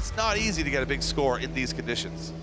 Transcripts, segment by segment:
it's not easy to get a big score in these conditions.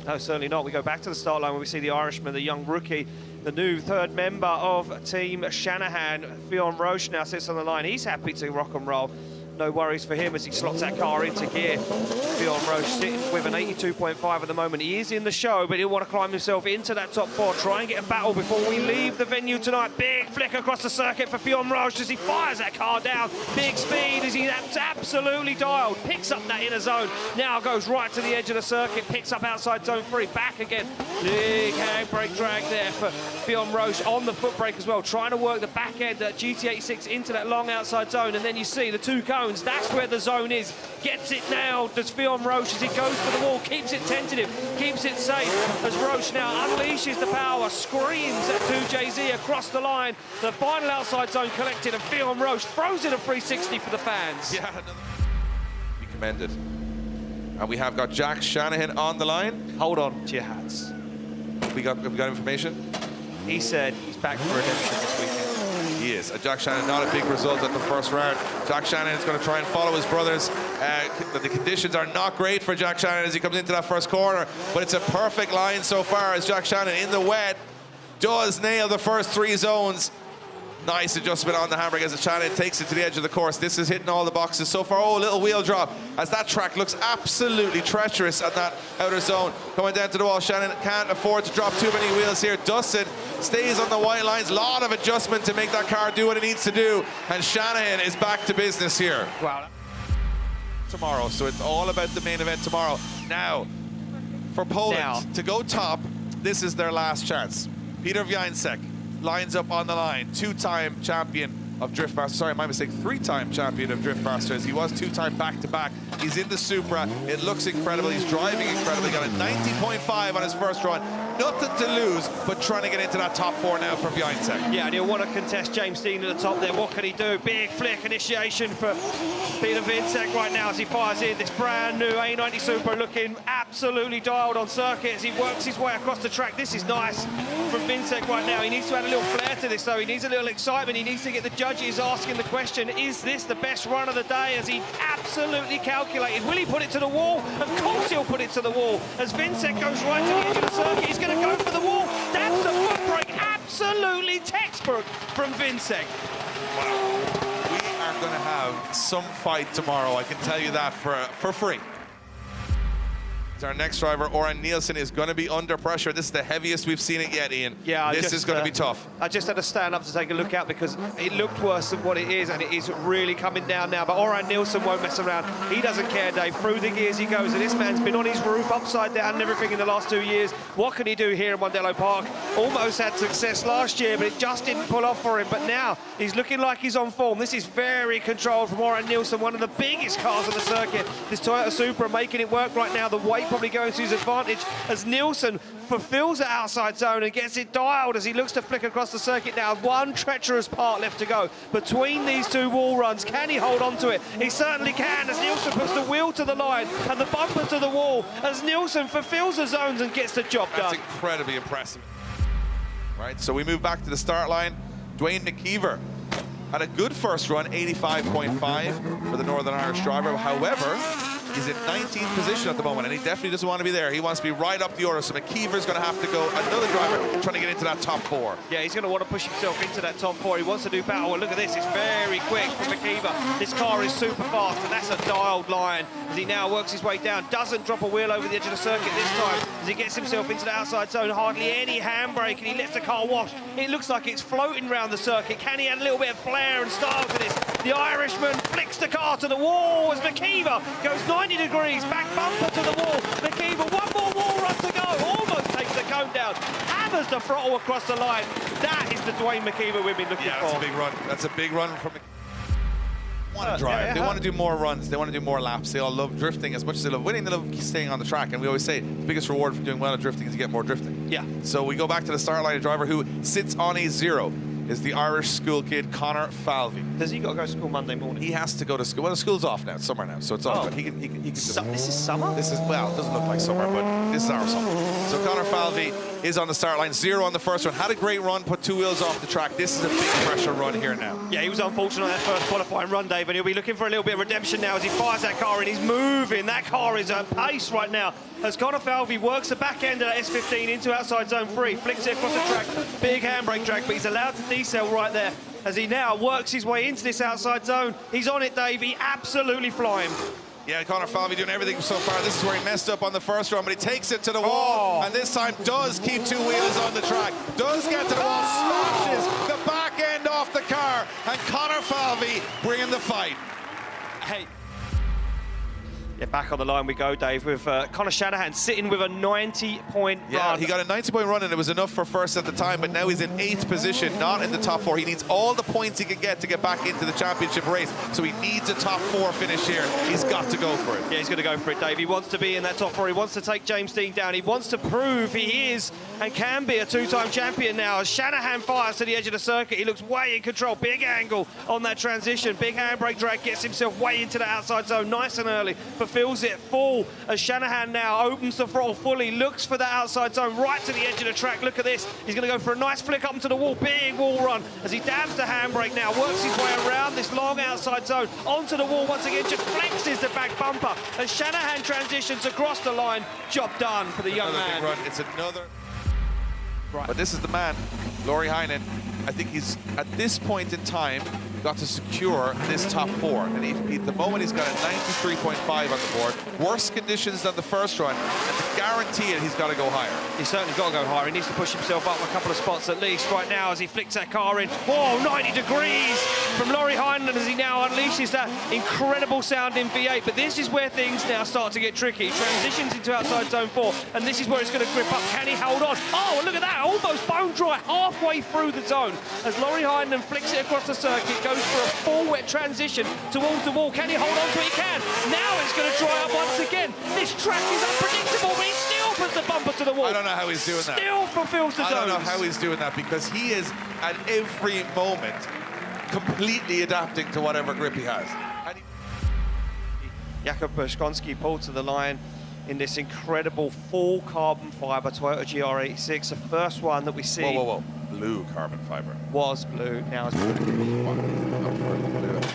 No, certainly not. We go back to the start line where we see the Irishman, the young rookie, the new third member of Team Shanahan. Fionn Roche now sits on the line. He's happy to rock and roll. No worries for him as he slots that car into gear. Fionn Roche sitting with an 82.5 at the moment. He is in the show, but he'll want to climb himself into that top 4, try and get a battle before we leave the venue tonight. Big flick across the circuit for Fionn Roche as he fires that car down. Big speed as he's absolutely dialed. Picks up that inner zone. Now goes right to the edge of the circuit. Picks up outside zone 3. Back again. Big handbrake drag there for Fionn Roche on the foot brake as well. Trying to work the back end, that GT86 into that long outside zone. And then you see the 2 cones. That's where the zone is. Gets it now, does Fionn Roche as he goes for the wall. Keeps it tentative, keeps it safe as Roche now unleashes the power, screams at 2JZ across the line. The final outside zone collected and Fionn Roche throws in a 360 for the fans. Yeah, be commended. And we have got Jack Shanahan on the line. Hold on to your hats. Have we got information? He said he's back for redemption this weekend. He is. Jack Shanahan, not a big result at the first round. Jack Shanahan is going to try and follow his brothers. The conditions are not great for Jack Shanahan as he comes into that first corner, but it's a perfect line so far as Jack Shanahan in the wet does nail the first 3 zones. Nice adjustment on the handbrake as Shanahan takes it to the edge of the course. This is hitting all the boxes so far. Oh, a little wheel drop as that track looks absolutely treacherous at that outer zone. Coming down to the wall, Shanahan can't afford to drop too many wheels here. Dustin stays on the white lines. A lot of adjustment to make that car do what it needs to do. And Shanahan is back to business here. Wow. Tomorrow, so it's all about the main event tomorrow. Now, for Poland to go top, this is their last chance. Piotr Wiecek lines up on the line, 2-time champion of Driftmaster. Sorry, my mistake, 3-time champion of Driftmasters. He was 2-time back-to-back. He's in the Supra. It looks incredible. He's driving incredibly. Got a 90.5 on his first run. Nothing to lose, but trying to get into that top 4 now for Wiecek. Yeah, and he'll want to contest James Deane at the top there. What can he do? Big flick initiation for Piotr Wiecek right now as he fires in this brand new A90 Supra, looking absolutely dialed on circuit as he works his way across the track. This is nice from Wiecek right now. He needs to add a little flair to this, though. He needs a little excitement. He needs to get the judges asking the question, is this the best run of the day? As he absolutely calculated. Will he put it to the wall? Of course he'll put it to the wall. As Wiecek goes right to the edge of the circuit, he's going to go for the wall. That's the foot brake. Absolutely textbook from Wiecek. Wow. We are going to have some fight tomorrow, I can tell you that for free. Our next driver, Orjan Nilsen, is going to be under pressure. This is the heaviest we've seen it yet, Ian. Yeah, this is going to be tough. I just had to stand up to take a look out because it looked worse than what it is, and it is really coming down now. But Orjan Nilsen won't mess around. He doesn't care, Dave. Through the gears he goes, and this man's been on his roof upside down and everything in the last 2 years. What can he do here in Mondello Park? Almost had success last year, but it just didn't pull off for him. But now he's looking like he's on form. This is very controlled from Orjan Nilsen, one of the biggest cars on the circuit. This Toyota Supra making it work right now. The weight probably going to his advantage as Nilsen fulfills the outside zone and gets it dialed as he looks to flick across the circuit now. One treacherous part left to go between these 2 wall runs. Can he hold on to it? He certainly can as Nilsen puts the wheel to the line and the bumper to the wall as Nilsen fulfills the zones and gets the job done. That's incredibly impressive. Right, so we move back to the start line. Dwayne McKeever had a good first run, 85.5 for the Northern Irish driver. However, he's in 19th position at the moment, and he definitely doesn't want to be there. He wants to be right up the order, so McKeever's going to have to go. Another driver trying to get into that top 4. Yeah, he's going to want to push himself into that top 4. He wants to do battle. And look at this, it's very quick for McKeever. This car is super fast, and that's a dialed line as he now works his way down. Doesn't drop a wheel over the edge of the circuit this time as he gets himself into the outside zone. Hardly any handbrake, and he lets the car wash. It looks like it's floating around the circuit. Can he add a little bit of flair and style to this? The Irishman flicks the car to the wall as McKeever goes 90 degrees, back bumper to the wall. McKeever, one more wall run to go, almost takes the cone down, hammers the throttle across the line. That is the Dwayne McKeever we've been looking for. Yeah, that's a big run. That's a big run from They want to drive. They want to do more runs. They want to do more laps. They all love drifting as much as they love winning. They love staying on the track. And we always say the biggest reward for doing well at drifting is to get more drifting. Yeah. So we go back to the start line. A driver who sits on a 0 is the Irish school kid Connor Falvey. Does he got to go to school Monday morning? He has to go to school. Well, the school's off now. It's summer now, so it's all good. He can just, This is summer? This is, well, it doesn't look like summer, but this is our summer. So Conor Falvey is on the start line. 0 on the first run. Had a great run, put 2 wheels off the track. This is a big pressure run here now. Yeah, he was unfortunate on that first qualifying run, Dave, and he'll be looking for a little bit of redemption now as he fires that car in. He's moving. That car is at pace right now. As Conor Falvey works the back end of that S15 into outside zone 3, flicks it across the track, big handbrake drag, but he's allowed to decel right there as he now works his way into this outside zone. He's on it, Dave. He absolutely flying. Yeah, Conor Falvey doing everything so far. This is where he messed up on the first run, but he takes it to the wall, and this time does keep 2 wheels on the track. Does get to the wall, smashes the back end off the car, and Conor Falvey bringing the fight. Hey. Yeah, back on the line we go, Dave, with Conor Shanahan sitting with a 90-point run. Yeah, he got a 90-point run, and it was enough for first at the time, but now he's in 8th position, not in the top 4. He needs all the points he can get to get back into the championship race, so he needs a top 4 finish here. He's got to go for it. Yeah, he's going to go for it, Dave. He wants to be in that top 4. He wants to take James Deane down. He wants to prove he is and can be a 2-time champion now. As Shanahan fires to the edge of the circuit, he looks way in control. Big angle on that transition. Big handbrake drag, gets himself way into the outside zone nice and early. Fulfills it full as Shanahan now opens the throttle fully, looks for the outside zone right to the edge of the track. Look at this. He's going to go for a nice flick up into the wall. Big wall run as he dabs the handbrake now, works his way around this long outside zone onto the wall once again, just flexes the back bumper as Shanahan transitions across the line. Job done for the young man. Big run. It's another. Right. But this is the man, Lauri Heinonen. I think he's, at this point in time, got to secure this top 4. And at the moment, he's got a 93.5 on the board. Worse conditions than the first run. And to guarantee it, he's got to go higher. He's certainly got to go higher. He needs to push himself up a couple of spots at least right now as he flicks that car in. Whoa, 90 degrees from Lauri Heinonen as he now unleashes that incredible sounding V8. But this is where things now start to get tricky. Transitions into outside zone 4, and this is where it's going to grip up. Can he hold on? Oh, and look at that, almost bone dry halfway through the zone as Lauri Heinonen flicks it across the circuit, goes for a full wet transition towards the wall. Can he hold on to it? He can. Now it's going to dry up once again. This track is unpredictable, but he still puts the bumper to the wall. I don't know how he's doing that. Still fulfills the zones. I don't know how he's doing that, because he is at every moment completely adapting to whatever grip he has. Kuba Przygonski pulled to the line in this incredible full carbon fibre Toyota GR86, the first one that we see. Whoa. Blue carbon fibre. Was blue, now it's blue.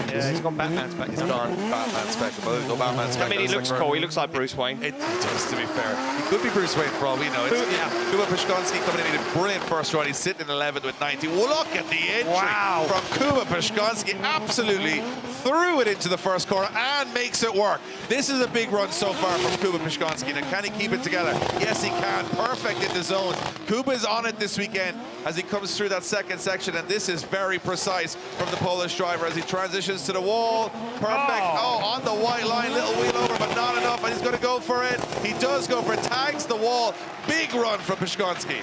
Yeah, he's gone Batman spec. He's gone Batman spec. Go Batman spec. I mean, he looks cool. He looks like Bruce Wayne. It does, to be fair. He could be Bruce Wayne for all we know. Kuba Przygonski coming in, he did a brilliant first run. He's sitting in 11th with 90. Look at the entry from Kuba Przygonski. Absolutely threw it into the first corner and makes it work. This is a big run so far from Kuba Przygonski. Now, can he keep it together? Yes, he can. Perfect in the zones. Kuba's on it this weekend as he comes through that second section, and this is very precise from the Polish driver as he transitions to the wall. Perfect. Oh, on the white line, little wheel over, but not enough, and he's going to go for it. He does go for it, tags the wall. Big run from Przygonski.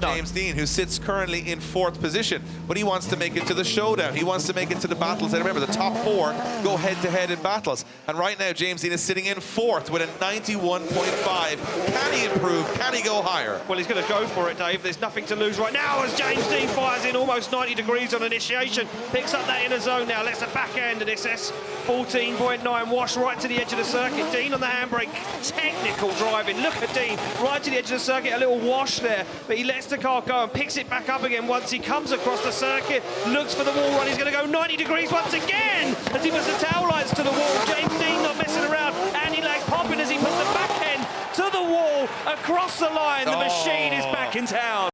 James Deane, who sits currently in 4th position, but he wants to make it to the showdown. He wants to make it to the battles. And remember, the top 4 go head-to-head in battles. And right now, James Deane is sitting in 4th with a 91.5. Can he improve? Can he go higher? Well, he's going to go for it, Dave. There's nothing to lose right now as James Deane fires in almost 90 degrees on initiation. Picks up that inner zone now. Lets the back end of this S14.9 wash right to the edge of the circuit. Deane on the handbrake. Technical driving. Look at Deane right to the edge of the circuit. A little wash there, but he lets the car go and picks it back up again once he comes across the circuit. Looks for the wall run. He's going to go 90 degrees once again as he puts the tail lights to the wall. James Deane not messing around. Anti-lag popping as he puts the back end to the wall across the line. The machine is back in town.